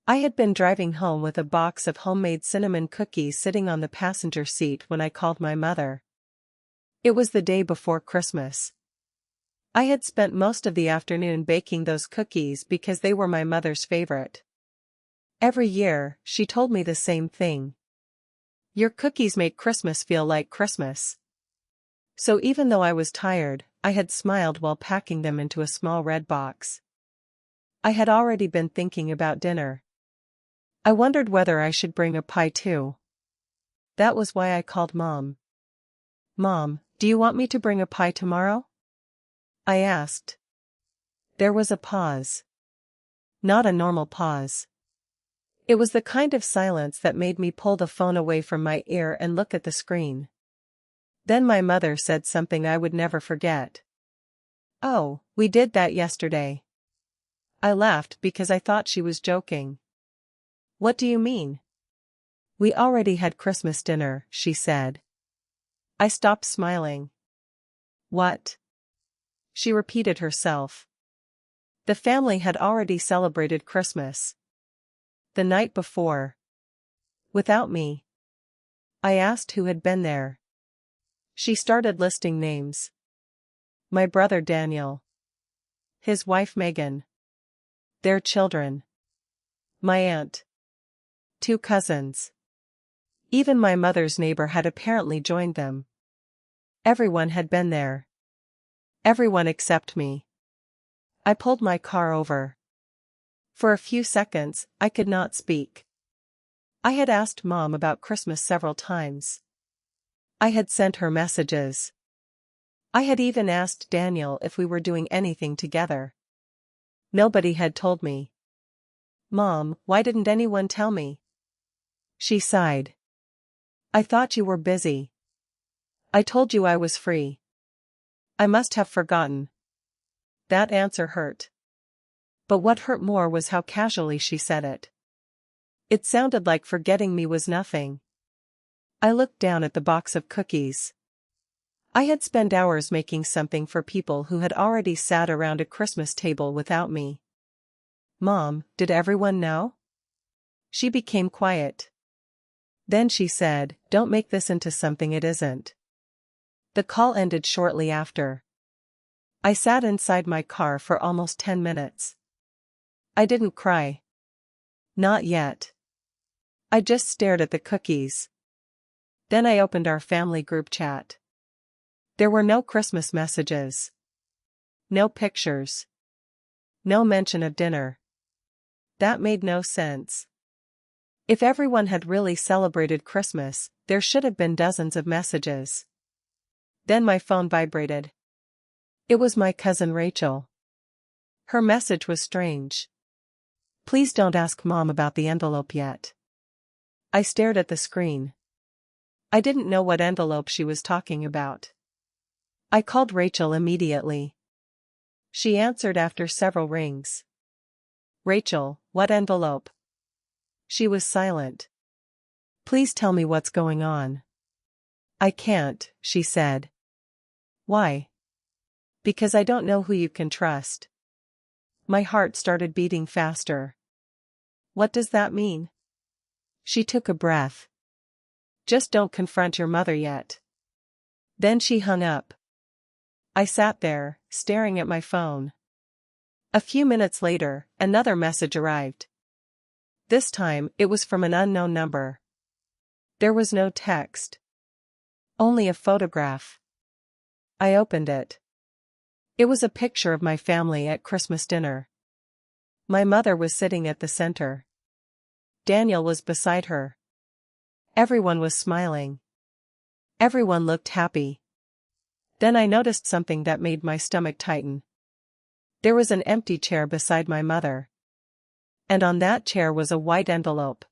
I had been driving home with a box of homemade cinnamon cookies sitting on the passenger seat when I called my mother. It was the day before Christmas. I had spent most of the afternoon baking those cookies because they were my mother's favorite. Every year, she told me the same thing. Your cookies make Christmas feel like Christmas. So even though I was tired, I had smiled while packing them into a small red box. I had already been thinking about dinner. I wondered whether I should bring a pie too. That was why I called Mom. Mom, do you want me to bring a pie tomorrow? I asked. There was a pause. Not a normal pause. It was the kind of silence that made me pull the phone away from my ear and look at the screen. Then my mother said something I would never forget. Oh, we did that yesterday. I laughed because I thought she was joking. What do you mean? We already had Christmas dinner, she said. I stopped smiling. What? She repeated herself. The family had already celebrated Christmas. The night before. Without me. I asked who had been there. She started listing names. My brother Daniel. His wife Megan. Their children. My aunt. 2 cousins. Even my mother's neighbor had apparently joined them. Everyone had been there. Everyone except me. I pulled my car over. For a few seconds, I could not speak. I had asked Mom about Christmas several times. I had sent her messages. I had even asked Daniel if we were doing anything together. Nobody had told me. Mom, why didn't anyone tell me? She sighed. I thought you were busy. I told you I was free. I must have forgotten. That answer hurt. But what hurt more was how casually she said it. It sounded like forgetting me was nothing. I looked down at the box of cookies. I had spent hours making something for people who had already sat around a Christmas table without me. Mom, did everyone know? She became quiet. Then she said, "Don't make this into something it isn't." The call ended shortly after. I sat inside my car for almost 10 minutes. I didn't cry. Not yet. I just stared at the cookies. Then I opened our family group chat. There were no Christmas messages. No pictures. No mention of dinner. That made no sense. If everyone had really celebrated Christmas, there should have been dozens of messages. Then my phone vibrated. It was my cousin Rachel. Her message was strange. Please don't ask Mom about the envelope yet. I stared at the screen. I didn't know what envelope she was talking about. I called Rachel immediately. She answered after several rings. Rachel, what envelope? She was silent. Please tell me what's going on. I can't, she said. Why? Because I don't know who you can trust. My heart started beating faster. What does that mean? She took a breath. Just don't confront your mother yet. Then she hung up. I sat there, staring at my phone. A few minutes later, another message arrived. This time, it was from an unknown number. There was no text. Only a photograph. I opened it. It was a picture of my family at Christmas dinner. My mother was sitting at the center. Daniel was beside her. Everyone was smiling. Everyone looked happy. Then I noticed something that made my stomach tighten. There was an empty chair beside my mother. And on that chair was a white envelope.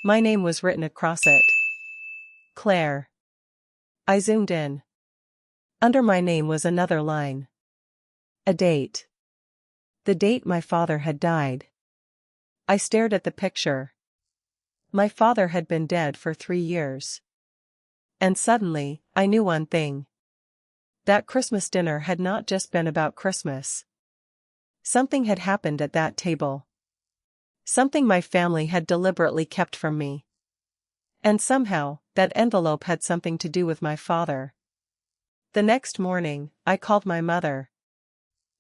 My name was written across it. Claire. I zoomed in. Under my name was another line. A date. The date my father had died. I stared at the picture. My father had been dead for 3 years. And suddenly, I knew one thing. That Christmas dinner had not just been about Christmas. Something had happened at that table. Something my family had deliberately kept from me. And somehow, that envelope had something to do with my father. The next morning, I called my mother.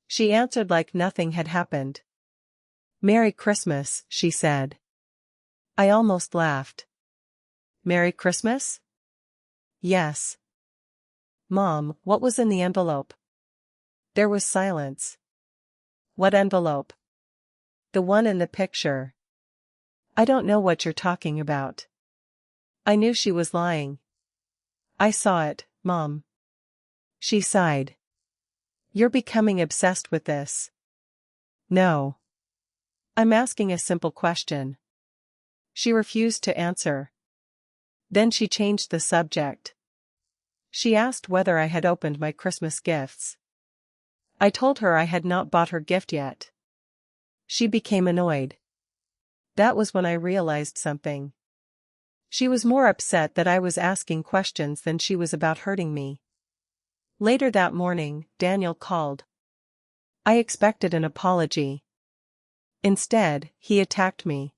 She answered like nothing had happened. "Merry Christmas," she said. I almost laughed. "Merry Christmas?" "Yes." "Mom, what was in the envelope?" There was silence. "What envelope?" "The one in the picture." "I don't know what you're talking about." I knew she was lying. "I saw it, Mom." She sighed. "You're becoming obsessed with this." "No. I'm asking a simple question." She refused to answer. Then she changed the subject. She asked whether I had opened my Christmas gifts. I told her I had not bought her gift yet. She became annoyed. That was when I realized something. She was more upset that I was asking questions than she was about hurting me. Later that morning, Daniel called. I expected an apology. Instead, he attacked me.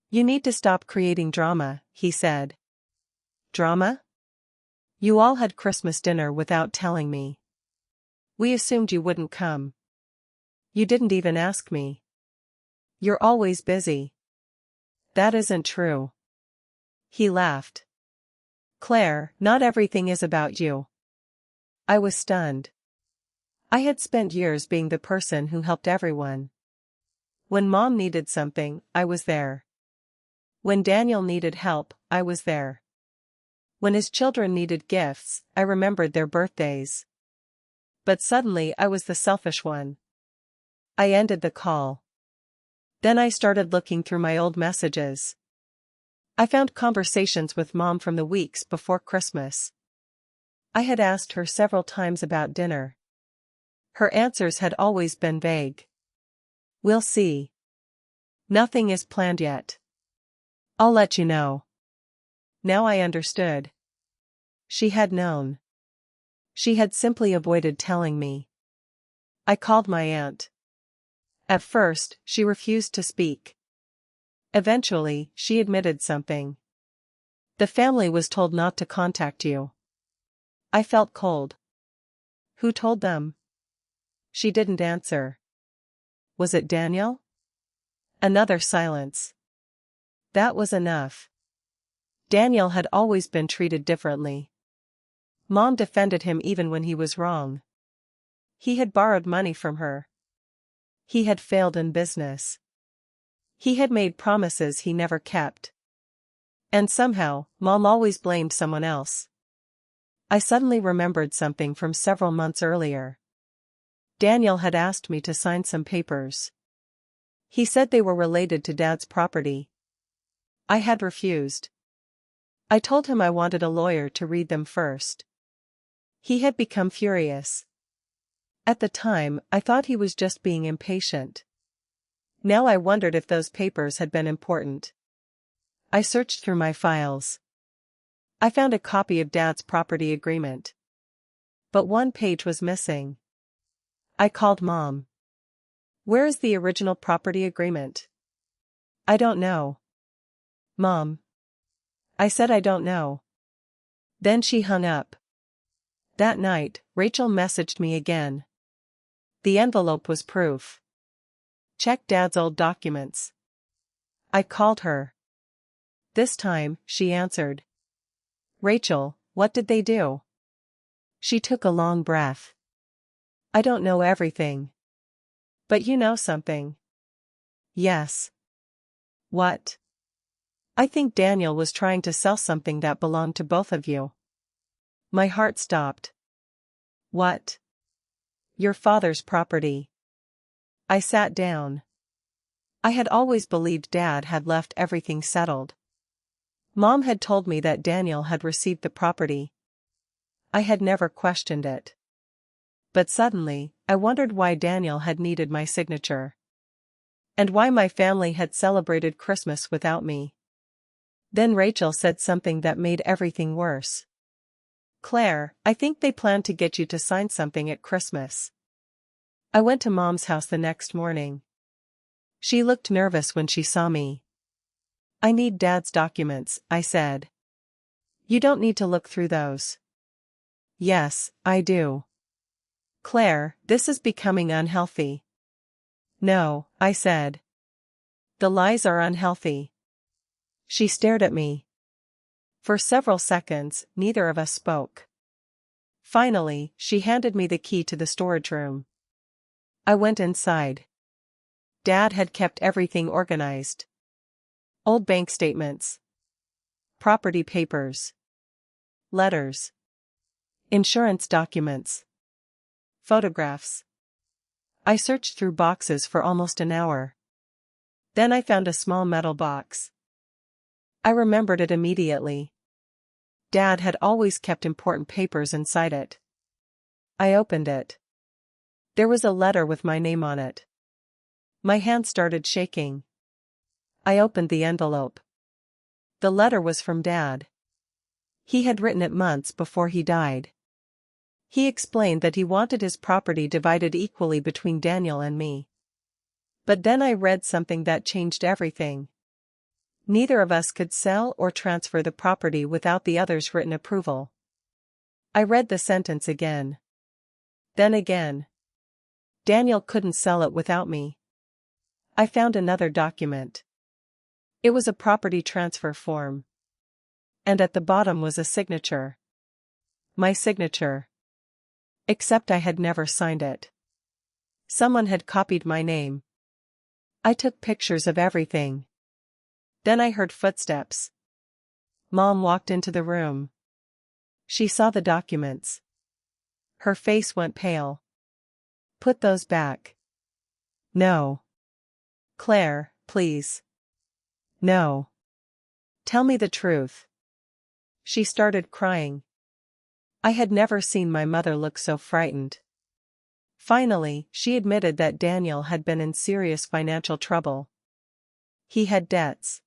"You need to stop creating drama," he said. "Drama? You all had Christmas dinner without telling me. We assumed you wouldn't come. You didn't even ask me. You're always busy." "That isn't true." He laughed. "Claire, not everything is about you." I was stunned. I had spent years being the person who helped everyone. When Mom needed something, I was there. When Daniel needed help, I was there. When his children needed gifts, I remembered their birthdays. But suddenly I was the selfish one. I ended the call. Then I started looking through my old messages. I found conversations with Mom from the weeks before Christmas. I had asked her several times about dinner. Her answers had always been vague. "We'll see. Nothing is planned yet. I'll let you know." Now I understood. She had known. She had simply avoided telling me. I called my aunt. At first, she refused to speak. Eventually, she admitted something. "The family was told not to contact you." I felt cold. "Who told them?" She didn't answer. "Was it Daniel?" Another silence. That was enough. Daniel had always been treated differently. Mom defended him even when he was wrong. He had borrowed money from her. He had failed in business. He had made promises he never kept. And somehow, Mom always blamed someone else. I suddenly remembered something from several months earlier. Daniel had asked me to sign some papers. He said they were related to Dad's property. I had refused. I told him I wanted a lawyer to read them first. He had become furious. At the time, I thought he was just being impatient. Now I wondered if those papers had been important. I searched through my files. I found a copy of Dad's property agreement. But one page was missing. I called Mom. "Where is the original property agreement?" "I don't know." "Mom." I said I don't know. Then she hung up. That night, Rachel messaged me again. The envelope was proof. "Check Dad's old documents." I called her. This time, she answered. "Rachel, what did they do?" She took a long breath. "I don't know everything." "But you know something." "Yes." "What?" "I think Daniel was trying to sell something that belonged to both of you." My heart stopped. "What?" "Your father's property." I sat down. I had always believed Dad had left everything settled. Mom had told me that Daniel had received the property. I had never questioned it. But suddenly, I wondered why Daniel had needed my signature. And why my family had celebrated Christmas without me. Then Rachel said something that made everything worse. "Claire, I think they planned to get you to sign something at Christmas." I went to Mom's house the next morning. She looked nervous when she saw me. I need Dad's documents, I said. You don't need to look through those. Yes, I do. Claire, this is becoming unhealthy. No, I said. The lies are unhealthy. She stared at me. For several seconds, neither of us spoke. Finally, she handed me the key to the storage room. I went inside. Dad had kept everything organized. Old bank statements. Property papers. Letters. Insurance documents. Photographs. I searched through boxes for almost an hour. Then I found a small metal box. I remembered it immediately. Dad had always kept important papers inside it. I opened it. There was a letter with my name on it. My hand started shaking. I opened the envelope. The letter was from Dad. He had written it months before he died. He explained that he wanted his property divided equally between Daniel and me. But then I read something that changed everything. Neither of us could sell or transfer the property without the other's written approval. I read the sentence again. Then again. Daniel couldn't sell it without me. I found another document. It was a property transfer form. And at the bottom was a signature. My signature. Except I had never signed it. Someone had copied my name. I took pictures of everything. Then I heard footsteps. Mom walked into the room. She saw the documents. Her face went pale. Put those back. No. Claire, please. No. Tell me the truth. She started crying. I had never seen my mother look so frightened. Finally, she admitted that Daniel had been in serious financial trouble. He had debts.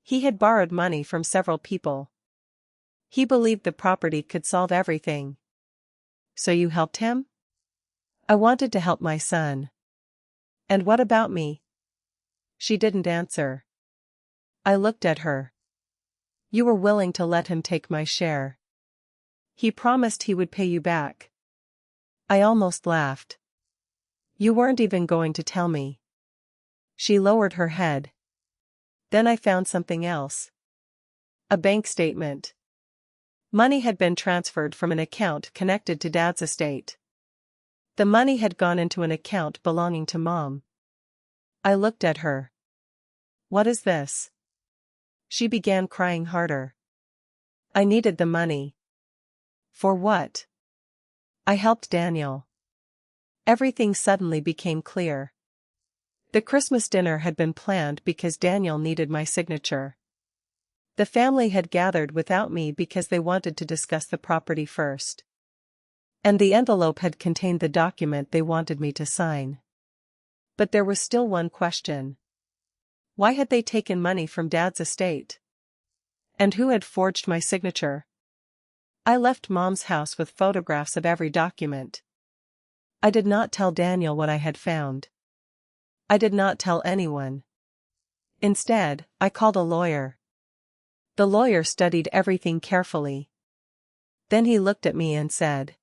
He had borrowed money from several people. He believed the property could solve everything. So you helped him? I wanted to help my son. And what about me? She didn't answer. I looked at her. You were willing to let him take my share. He promised he would pay you back. I almost laughed. You weren't even going to tell me. She lowered her head. Then I found something else. A bank statement. Money had been transferred from an account connected to Dad's estate. The money had gone into an account belonging to Mom. I looked at her. What is this? She began crying harder. I needed the money. For what? I helped Daniel. Everything suddenly became clear. The Christmas dinner had been planned because Daniel needed my signature. The family had gathered without me because they wanted to discuss the property first. And the envelope had contained the document they wanted me to sign. But there was still one question. Why had they taken money from Dad's estate? And who had forged my signature? I left Mom's house with photographs of every document. I did not tell Daniel what I had found. I did not tell anyone. Instead, I called a lawyer. The lawyer studied everything carefully. Then he looked at me and said,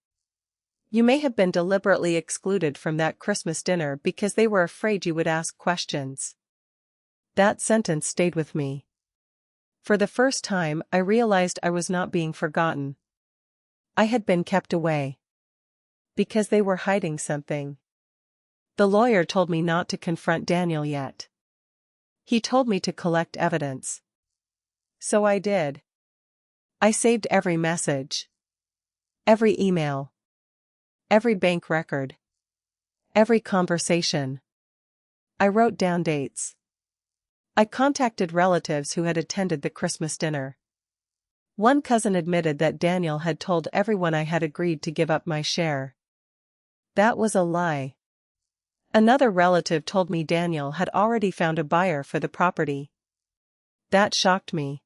"You may have been deliberately excluded from that Christmas dinner because they were afraid you would ask questions." That sentence stayed with me. For the first time, I realized I was not being forgotten. I had been kept away. Because they were hiding something. The lawyer told me not to confront Daniel yet. He told me to collect evidence. So I did. I saved every message. Every email. Every bank record. Every conversation. I wrote down dates. I contacted relatives who had attended the Christmas dinner. One cousin admitted that Daniel had told everyone I had agreed to give up my share. That was a lie. Another relative told me Daniel had already found a buyer for the property. That shocked me.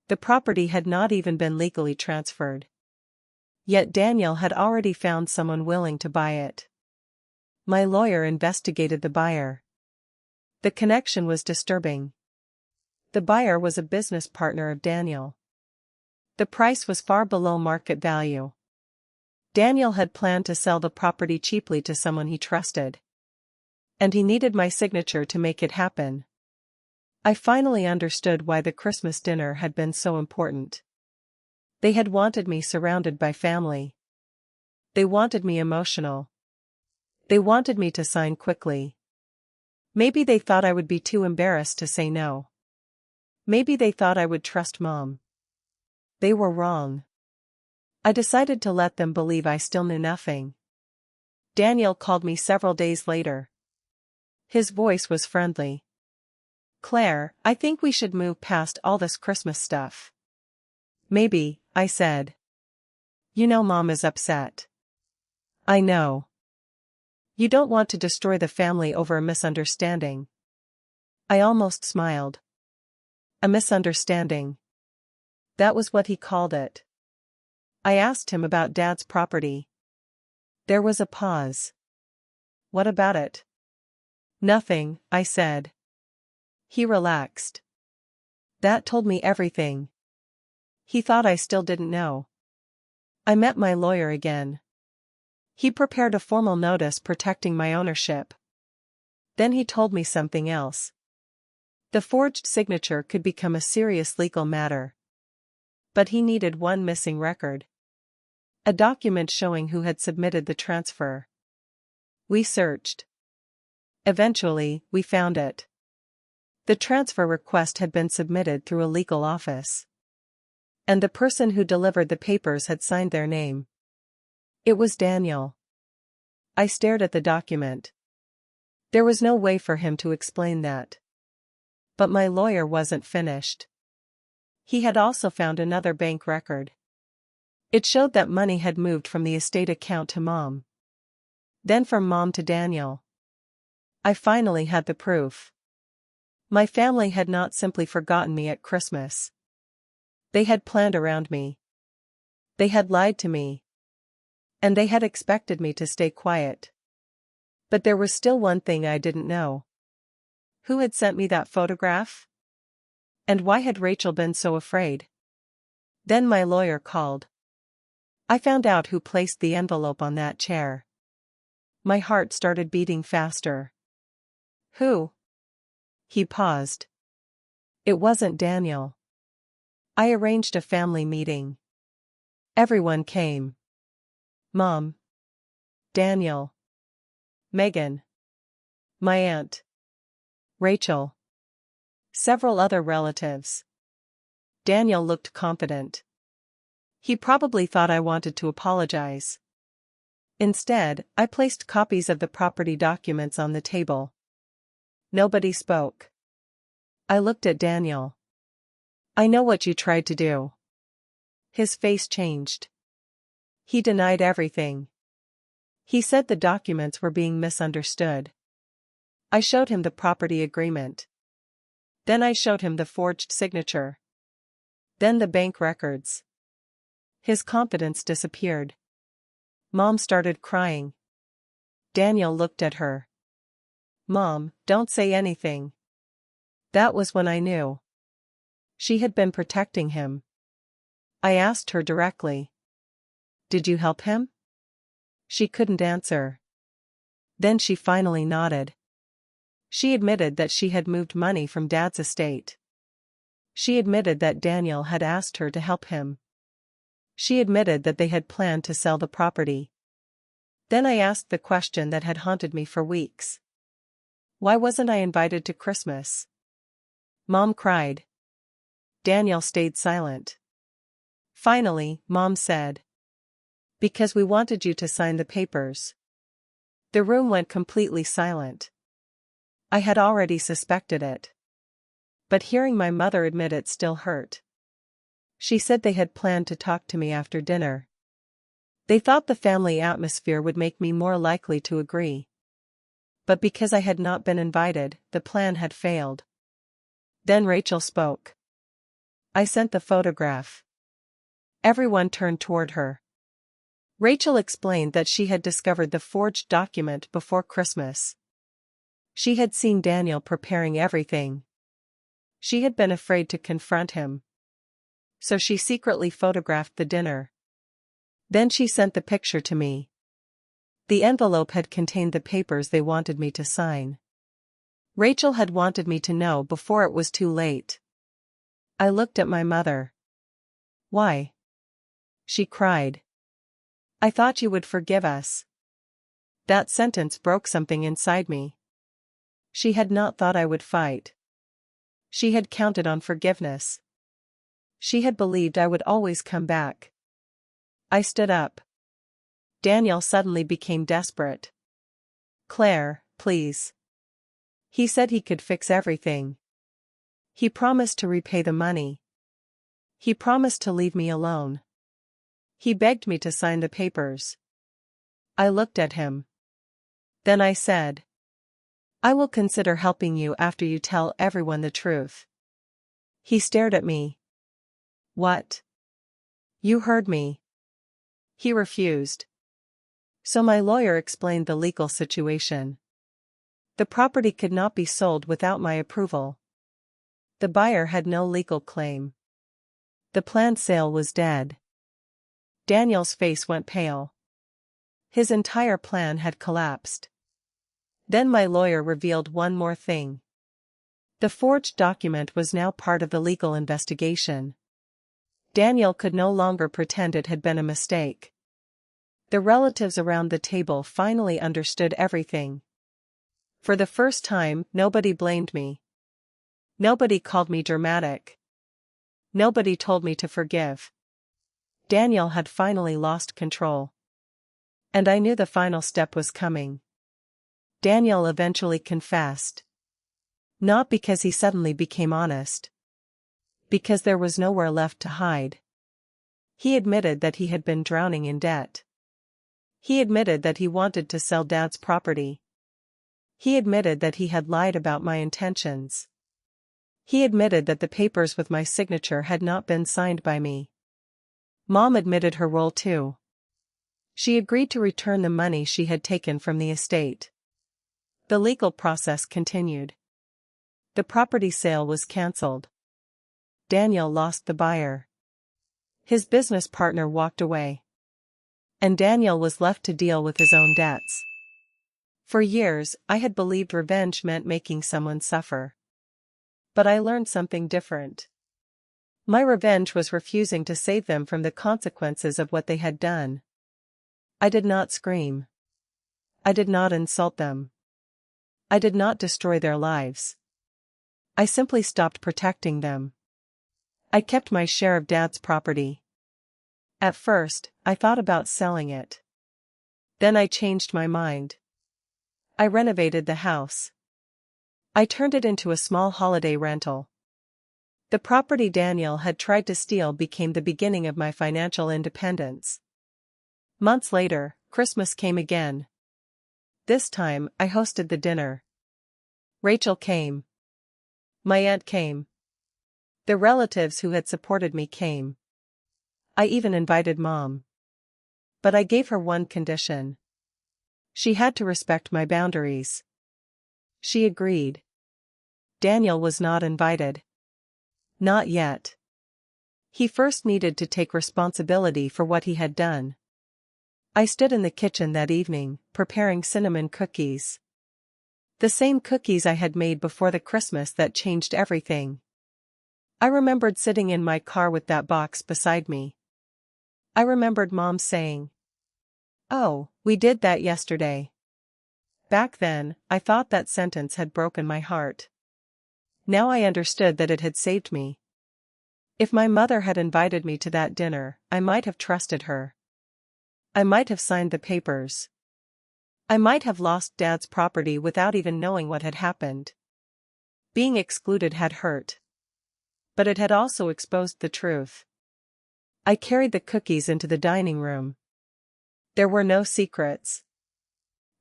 The property had not even been legally transferred. Yet Daniel had already found someone willing to buy it. My lawyer investigated the buyer. The connection was disturbing. The buyer was a business partner of Daniel. The price was far below market value. Daniel had planned to sell the property cheaply to someone he trusted. And he needed my signature to make it happen. I finally understood why the Christmas dinner had been so important. They had wanted me surrounded by family. They wanted me emotional. They wanted me to sign quickly. Maybe they thought I would be too embarrassed to say no. Maybe they thought I would trust Mom. They were wrong. I decided to let them believe I still knew nothing. Daniel called me several days later. His voice was friendly. "Claire, I think we should move past all this Christmas stuff." "Maybe," I said. "You know Mom is upset." "I know. You don't want to destroy the family over a misunderstanding." I almost smiled. A misunderstanding. That was what he called it. I asked him about Dad's property. There was a pause. "What about it?" "Nothing," I said. He relaxed. That told me everything. He thought I still didn't know. I met my lawyer again. He prepared a formal notice protecting my ownership. Then he told me something else. The forged signature could become a serious legal matter. But he needed one missing record. A document showing who had submitted the transfer. We searched. Eventually, we found it. The transfer request had been submitted through a legal office. And the person who delivered the papers had signed their name. It was Daniel. I stared at the document. There was no way for him to explain that. But my lawyer wasn't finished. He had also found another bank record. It showed that money had moved from the estate account to Mom. Then from Mom to Daniel. I finally had the proof. My family had not simply forgotten me at Christmas. They had planned around me. They had lied to me. And they had expected me to stay quiet. But there was still one thing I didn't know. Who had sent me that photograph? And why had Rachel been so afraid? Then my lawyer called. I found out who placed the envelope on that chair. My heart started beating faster. Who? He paused. It wasn't Daniel. I arranged a family meeting. Everyone came. Mom. Daniel. Megan. My aunt. Rachel. Several other relatives. Daniel looked confident. He probably thought I wanted to apologize. Instead, I placed copies of the property documents on the table. Nobody spoke. I looked at Daniel. "I know what you tried to do." His face changed. He denied everything. He said the documents were being misunderstood. I showed him the property agreement. Then I showed him the forged signature. Then the bank records. His confidence disappeared. Mom started crying. Daniel looked at her. "Mom, don't say anything." That was when I knew. She had been protecting him. I asked her directly. "Did you help him?" She couldn't answer. Then she finally nodded. She admitted that she had moved money from Dad's estate. She admitted that Daniel had asked her to help him. She admitted that they had planned to sell the property. Then I asked the question that had haunted me for weeks. Why wasn't I invited to Christmas? Mom cried. Daniel stayed silent. Finally, Mom said, "Because we wanted you to sign the papers." The room went completely silent. I had already suspected it. But hearing my mother admit it still hurt. She said they had planned to talk to me after dinner. They thought the family atmosphere would make me more likely to agree. But because I had not been invited, the plan had failed. Then Rachel spoke. I sent the photograph. Everyone turned toward her. Rachel explained that she had discovered the forged document before Christmas. She had seen Daniel preparing everything. She had been afraid to confront him. So she secretly photographed the dinner. Then she sent the picture to me. The envelope had contained the papers they wanted me to sign. Rachel had wanted me to know before it was too late. I looked at my mother. "Why?" she cried. "I thought you would forgive us." That sentence broke something inside me. She had not thought I would fight. She had counted on forgiveness. She had believed I would always come back. I stood up. Daniel suddenly became desperate. "Claire, please." He said he could fix everything. He promised to repay the money. He promised to leave me alone. He begged me to sign the papers. I looked at him. Then I said, "I will consider helping you after you tell everyone the truth." He stared at me. "What? You heard me." He refused. So my lawyer explained the legal situation. The property could not be sold without my approval. The buyer had no legal claim. The planned sale was dead. Daniel's face went pale. His entire plan had collapsed. Then my lawyer revealed one more thing. The forged document was now part of the legal investigation. Daniel could no longer pretend it had been a mistake. The relatives around the table finally understood everything. For the first time, nobody blamed me. Nobody called me dramatic. Nobody told me to forgive. Daniel had finally lost control. And I knew the final step was coming. Daniel eventually confessed. Not because he suddenly became honest. Because there was nowhere left to hide. He admitted that he had been drowning in debt. He admitted that he wanted to sell Dad's property. He admitted that he had lied about my intentions. He admitted that the papers with my signature had not been signed by me. Mom admitted her role too. She agreed to return the money she had taken from the estate. The legal process continued. The property sale was cancelled. Daniel lost the buyer. His business partner walked away. And Daniel was left to deal with his own debts. For years, I had believed revenge meant making someone suffer. But I learned something different. My revenge was refusing to save them from the consequences of what they had done. I did not scream. I did not insult them. I did not destroy their lives. I simply stopped protecting them. I kept my share of Dad's property. At first, I thought about selling it. Then I changed my mind. I renovated the house. I turned it into a small holiday rental. The property Daniel had tried to steal became the beginning of my financial independence. Months later, Christmas came again. This time, I hosted the dinner. Rachel came. My aunt came. The relatives who had supported me came. I even invited Mom. But I gave her one condition. She had to respect my boundaries. She agreed. Daniel was not invited. Not yet. He first needed to take responsibility for what he had done. I stood in the kitchen that evening, preparing cinnamon cookies. The same cookies I had made before the Christmas that changed everything. I remembered sitting in my car with that box beside me. I remembered Mom saying, "Oh, we did that yesterday." Back then, I thought that sentence had broken my heart. Now I understood that it had saved me. If my mother had invited me to that dinner, I might have trusted her. I might have signed the papers. I might have lost Dad's property without even knowing what had happened. Being excluded had hurt. But it had also exposed the truth. I carried the cookies into the dining room. There were no secrets.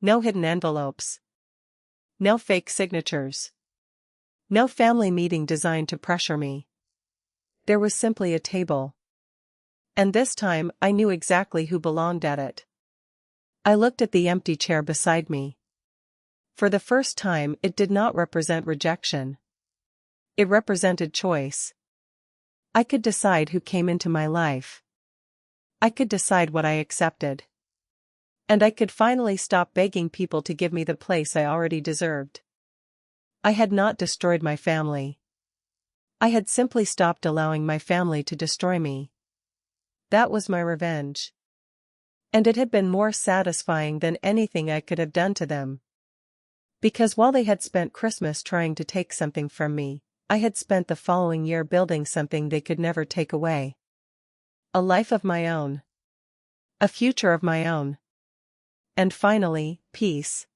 No hidden envelopes. No fake signatures. No family meeting designed to pressure me. There was simply a table. And this time I knew exactly who belonged at it. I looked at the empty chair beside me. For the first time, it did not represent rejection. It represented choice. I could decide who came into my life. I could decide what I accepted. And I could finally stop begging people to give me the place I already deserved. I had not destroyed my family. I had simply stopped allowing my family to destroy me. That was my revenge. And it had been more satisfying than anything I could have done to them. Because while they had spent Christmas trying to take something from me, I had spent the following year building something they could never take away. A life of my own. A future of my own. And finally, peace.